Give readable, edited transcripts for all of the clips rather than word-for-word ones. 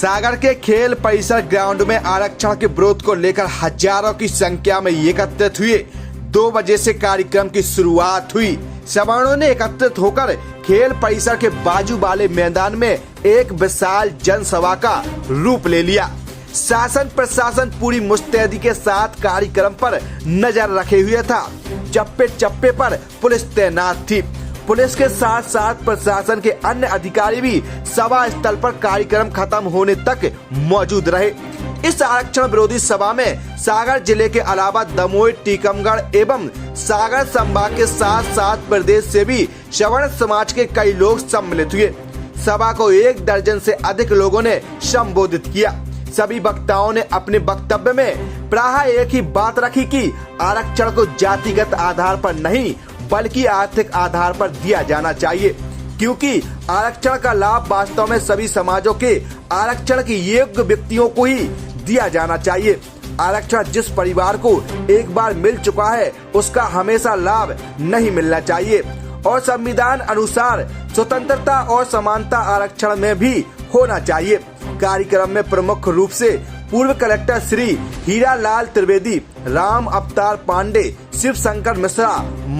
सागर के खेल परिसर ग्राउंड में आरक्षण के विरोध को लेकर हजारों की संख्या में एकत्रित हुए। 2 बजे से कार्यक्रम की शुरुआत हुई। सवर्णों ने एकत्रित होकर खेल परिसर के बाजू वाले मैदान में एक विशाल जनसभा का रूप ले लिया। शासन प्रशासन पूरी मुस्तैदी के साथ कार्यक्रम पर नजर रखे हुए था। चप्पे चप्पे पर पुलिस तैनात थी। पुलिस के साथ साथ प्रशासन के अन्य अधिकारी भी सभा स्थल पर कार्यक्रम खत्म होने तक मौजूद रहे। इस आरक्षण विरोधी सभा में सागर जिले के अलावा दमोह, टीकमगढ़ एवं सागर संभाग के साथ साथ प्रदेश से भी सवर्ण समाज के कई लोग सम्मिलित हुए। सभा को 1 दर्जन से अधिक लोगों ने संबोधित किया। सभी वक्ताओं ने अपने वक्तव्य में प्रायः एक ही बात रखी कि आरक्षण को जातिगत आधार पर नहीं बल्कि आर्थिक आधार पर दिया जाना चाहिए, क्योंकि आरक्षण का लाभ वास्तव में सभी समाजों के आरक्षण के योग्य व्यक्तियों को ही दिया जाना चाहिए। आरक्षण जिस परिवार को एक बार मिल चुका है उसका हमेशा लाभ नहीं मिलना चाहिए और संविधान अनुसार स्वतंत्रता और समानता आरक्षण में भी होना चाहिए। कार्यक्रम में प्रमुख रूप से पूर्व कलेक्टर श्री हीरालाल त्रिवेदी, राम अवतार पांडे, शिव शंकर मिश्रा,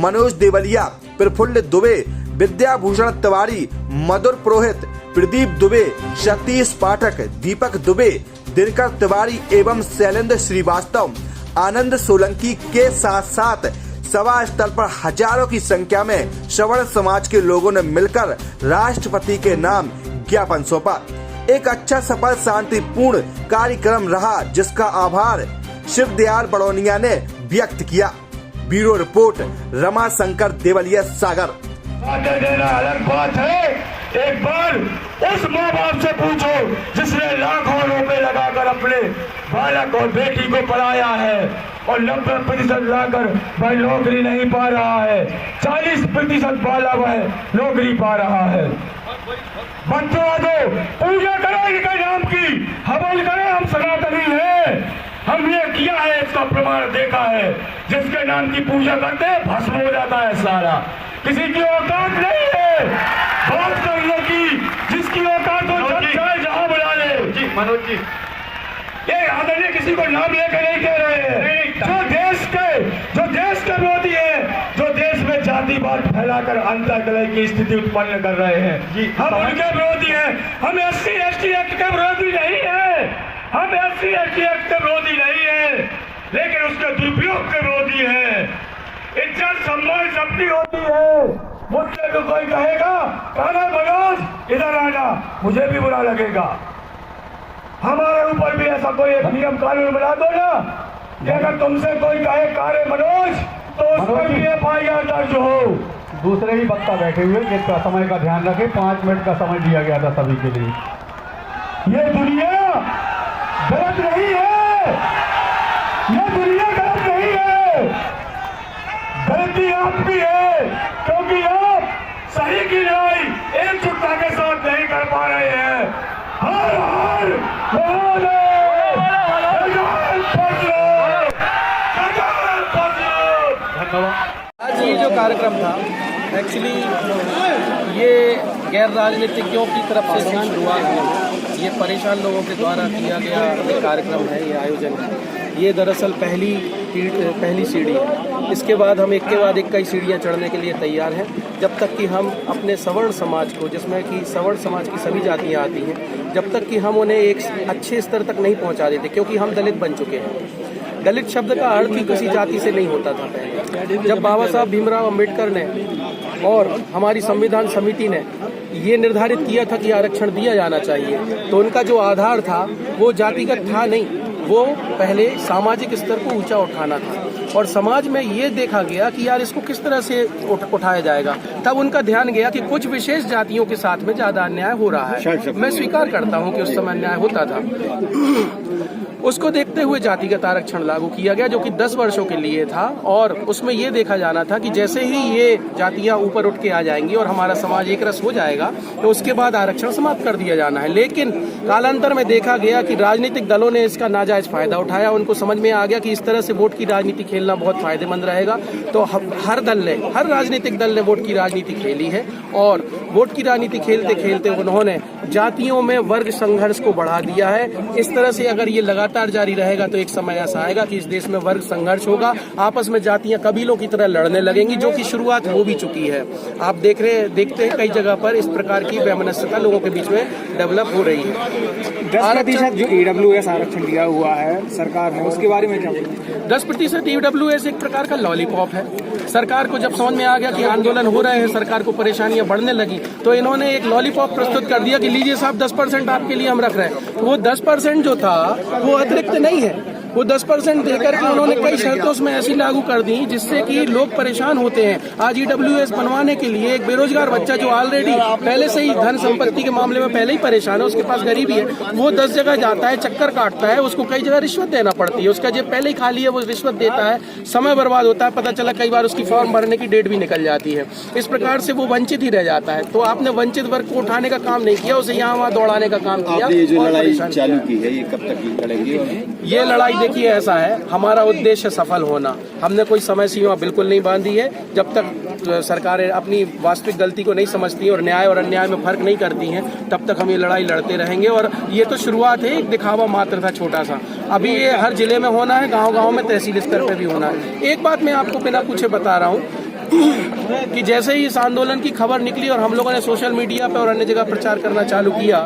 मनोज देवलिया, प्रफुल्ल दुबे, विद्याभूषण तिवारी, मधुर पुरोहित, प्रदीप दुबे, सतीश पाठक, दीपक दुबे, दिनकर तिवारी एवं शैलेंद्र श्रीवास्तव, आनंद सोलंकी के साथ साथ सभा स्थल पर हजारों की संख्या में सवर्ण समाज के लोगों ने मिलकर राष्ट्रपति के नाम ज्ञापन सौंपा। एक अच्छा सफल शांतिपूर्ण कार्यक्रम रहा, जिसका आभार शिवदयाल बड़ौनिया ने व्यक्त किया। ब्यूरो रिपोर्ट, रमा शंकर देवलिया, सागर। देना अलग बात है। एक बार उस माँ बाप से पूछो जिसने लाखों रुपए लगाकर अपने बालक और बेटी को पढ़ाया है और 90% लाकर भाई नौकरी नहीं पा रहा है, 40% बालक है नौकरी पा रहा है। बच्चों दो पूजा करो इनके नाम की, हवन करो, हम सनातनी हैं, हमने किया है, इसका प्रमाण देखा है। जिसके नाम की पूजा करते हैं भस्म हो जाता है सारा। किसी की औकात नहीं है बात करने की, जिसकी औकात हो चाहे जहां बुला ले। जी मनोज जी, ये आदरणीय किसी को नाम लेकर नहीं कह रहे हैं। जो देश के विरोधी है, जो देश में जातिवाद फैलाकर अंतर्कलह की स्थिति उत्पन्न कर रहे हैं, जी हम उनके विरोधी हैं। हम SC/ST एक्ट के विरोधी नहीं है, हम SC/ST एक्ट के विरोधी नहीं है, लेकिन उसके दुरुपयोग के विरोधी है। इज्जत सम्मान सबकी होती है। मुझसे तो कोई कहेगा काना मनोज इधर आना, मुझे भी बुरा लगेगा। हमारे ऊपर भी ऐसा कोई एक नियम कानून बना दो ना कि अगर तुमसे कोई कहे कारे मनोज तो उस पर भी FIR दर्ज हो। दूसरे ही वक्ता बैठे हुए, जिसका समय का ध्यान रखें। 5 मिनट का समय दिया गया था सभी के लिए। ये दुनिया गलत नहीं है, ये दुनिया गलत नहीं है, गलती आपकी है, क्योंकि आप सही की लड़ाई एकजुटता के साथ नहीं कर पा रहे हैं। हर हर आज ये जो कार्यक्रम था एक्चुअली ये गैर राजनीतिज्ञों की तरफ से शुरुआत हुई। ये परेशान लोगों के द्वारा किया गया एक कार्यक्रम है, ये आयोजन है। ये दरअसल पहली सीढ़ी है। इसके बाद हम एक के बाद एक कई सीढ़ियाँ चढ़ने के लिए तैयार हैं, जब तक कि हम अपने सवर्ण समाज को, जिसमें कि सवर्ण समाज की सभी जातियाँ आती हैं, जब तक कि हम उन्हें एक अच्छे स्तर तक नहीं पहुँचा देते, क्योंकि हम दलित बन चुके हैं। दलित शब्द का अर्थ ही किसी जाति से नहीं होता था पहले। जब बाबा साहब भीमराव अंबेडकर ने और हमारी संविधान समिति ने ये निर्धारित किया था कि आरक्षण दिया जाना चाहिए, तो उनका जो आधार था वो जातिगत था नहीं, वो पहले सामाजिक स्तर को ऊंचा उठाना था। और समाज में ये देखा गया कि यार इसको किस तरह से उठाया जाएगा। तब उनका ध्यान गया कि कुछ विशेष जातियों के साथ में ज्यादा अन्याय हो रहा है। मैं स्वीकार करता हूँ कि उस समय अन्याय होता था। उसको देखते हुए जातिगत आरक्षण लागू किया गया, जो कि 10 वर्षों के लिए था। और उसमें ये देखा जाना था कि जैसे ही ये जातियां ऊपर उठ के आ जाएंगी और हमारा समाज एक रस हो जाएगा, तो उसके बाद आरक्षण समाप्त कर दिया जाना है। लेकिन कालांतर में देखा गया कि राजनीतिक दलों ने इसका नाजायज फायदा उठाया। उनको समझ में आ गया कि इस तरह से वोट की राजनीति खेलना बहुत फायदेमंद रहेगा। तो हर राजनीतिक दल ने वोट की राजनीति खेली है और वोट की राजनीति खेलते खेलते उन्होंने जातियों में वर्ग संघर्ष को बढ़ा दिया है। इस तरह से अगर ये लगातार जारी रहेगा तो एक समय ऐसा आएगा कि इस देश में वर्ग संघर्ष होगा, आपस में जातियां कबीलों की तरह लड़ने लगेंगी, जो कि शुरुआत हो भी चुकी है। आप देखते हैं कई जगह पर इस प्रकार की वैमनस्यता लोगों के बीच में डेवलप हो रही है। 10% जो EWS आरक्षण दिया हुआ है सरकार ने, उसके बारे में क्या बोलेंगे? 10% EWS एक प्रकार का लॉलीपॉप है। सरकार को जब समझ में आ गया कि आंदोलन हो रहे हैं, सरकार को परेशानियां बढ़ने लगी, तो इन्होंने एक लॉलीपॉप प्रस्तुत कर दिया कि लीजिए साहब 10% आपके लिए हम रख रहे हैं। वो 10% जो था वो अतिरिक्त नहीं है, वो 10% देकर के उन्होंने कई शर्तों उसमें ऐसी लागू कर दी जिससे कि लोग परेशान होते हैं। आज EWS बनवाने के लिए एक बेरोजगार बच्चा जो ऑलरेडी पहले से ही धन संपत्ति के मामले में पहले ही परेशान है, उसके पास गरीबी है, वो 10 जगह जाता है, चक्कर काटता है, उसको कई जगह रिश्वत देना पड़ती है, उसका जेब पहले ही खाली है, वो रिश्वत देता है, समय बर्बाद होता है, पता चला कई बार उसकी फॉर्म भरने की डेट भी निकल जाती है। इस प्रकार से वो वंचित ही रह जाता है। तो आपने वंचित वर्ग को उठाने का काम नहीं किया, उसे यहाँ वहाँ दौड़ाने का काम किया। आपने ये जो लड़ाई चालू की है, ये कब तक लड़ेंगे? ये लड़ाई देखिए ऐसा है, हमारा उद्देश्य सफल होना। हमने कोई समय सीमा बिल्कुल नहीं बांधी है। जब तक सरकारें अपनी वास्तविक गलती को नहीं समझती और न्याय और अन्याय में फर्क नहीं करती हैं, तब तक हम ये लड़ाई लड़ते रहेंगे। और ये तो शुरुआत है, एक दिखावा मात्र था छोटा सा। अभी ये हर जिले में होना है, गांव-गांव में, तहसील स्तर पे भी होना है। एक बात मैं आपको बिना पूछे बता रहा हूँ कि जैसे ही इस आंदोलन की खबर निकली और हम लोगों ने सोशल मीडिया पे और अन्य जगह प्रचार करना चालू किया,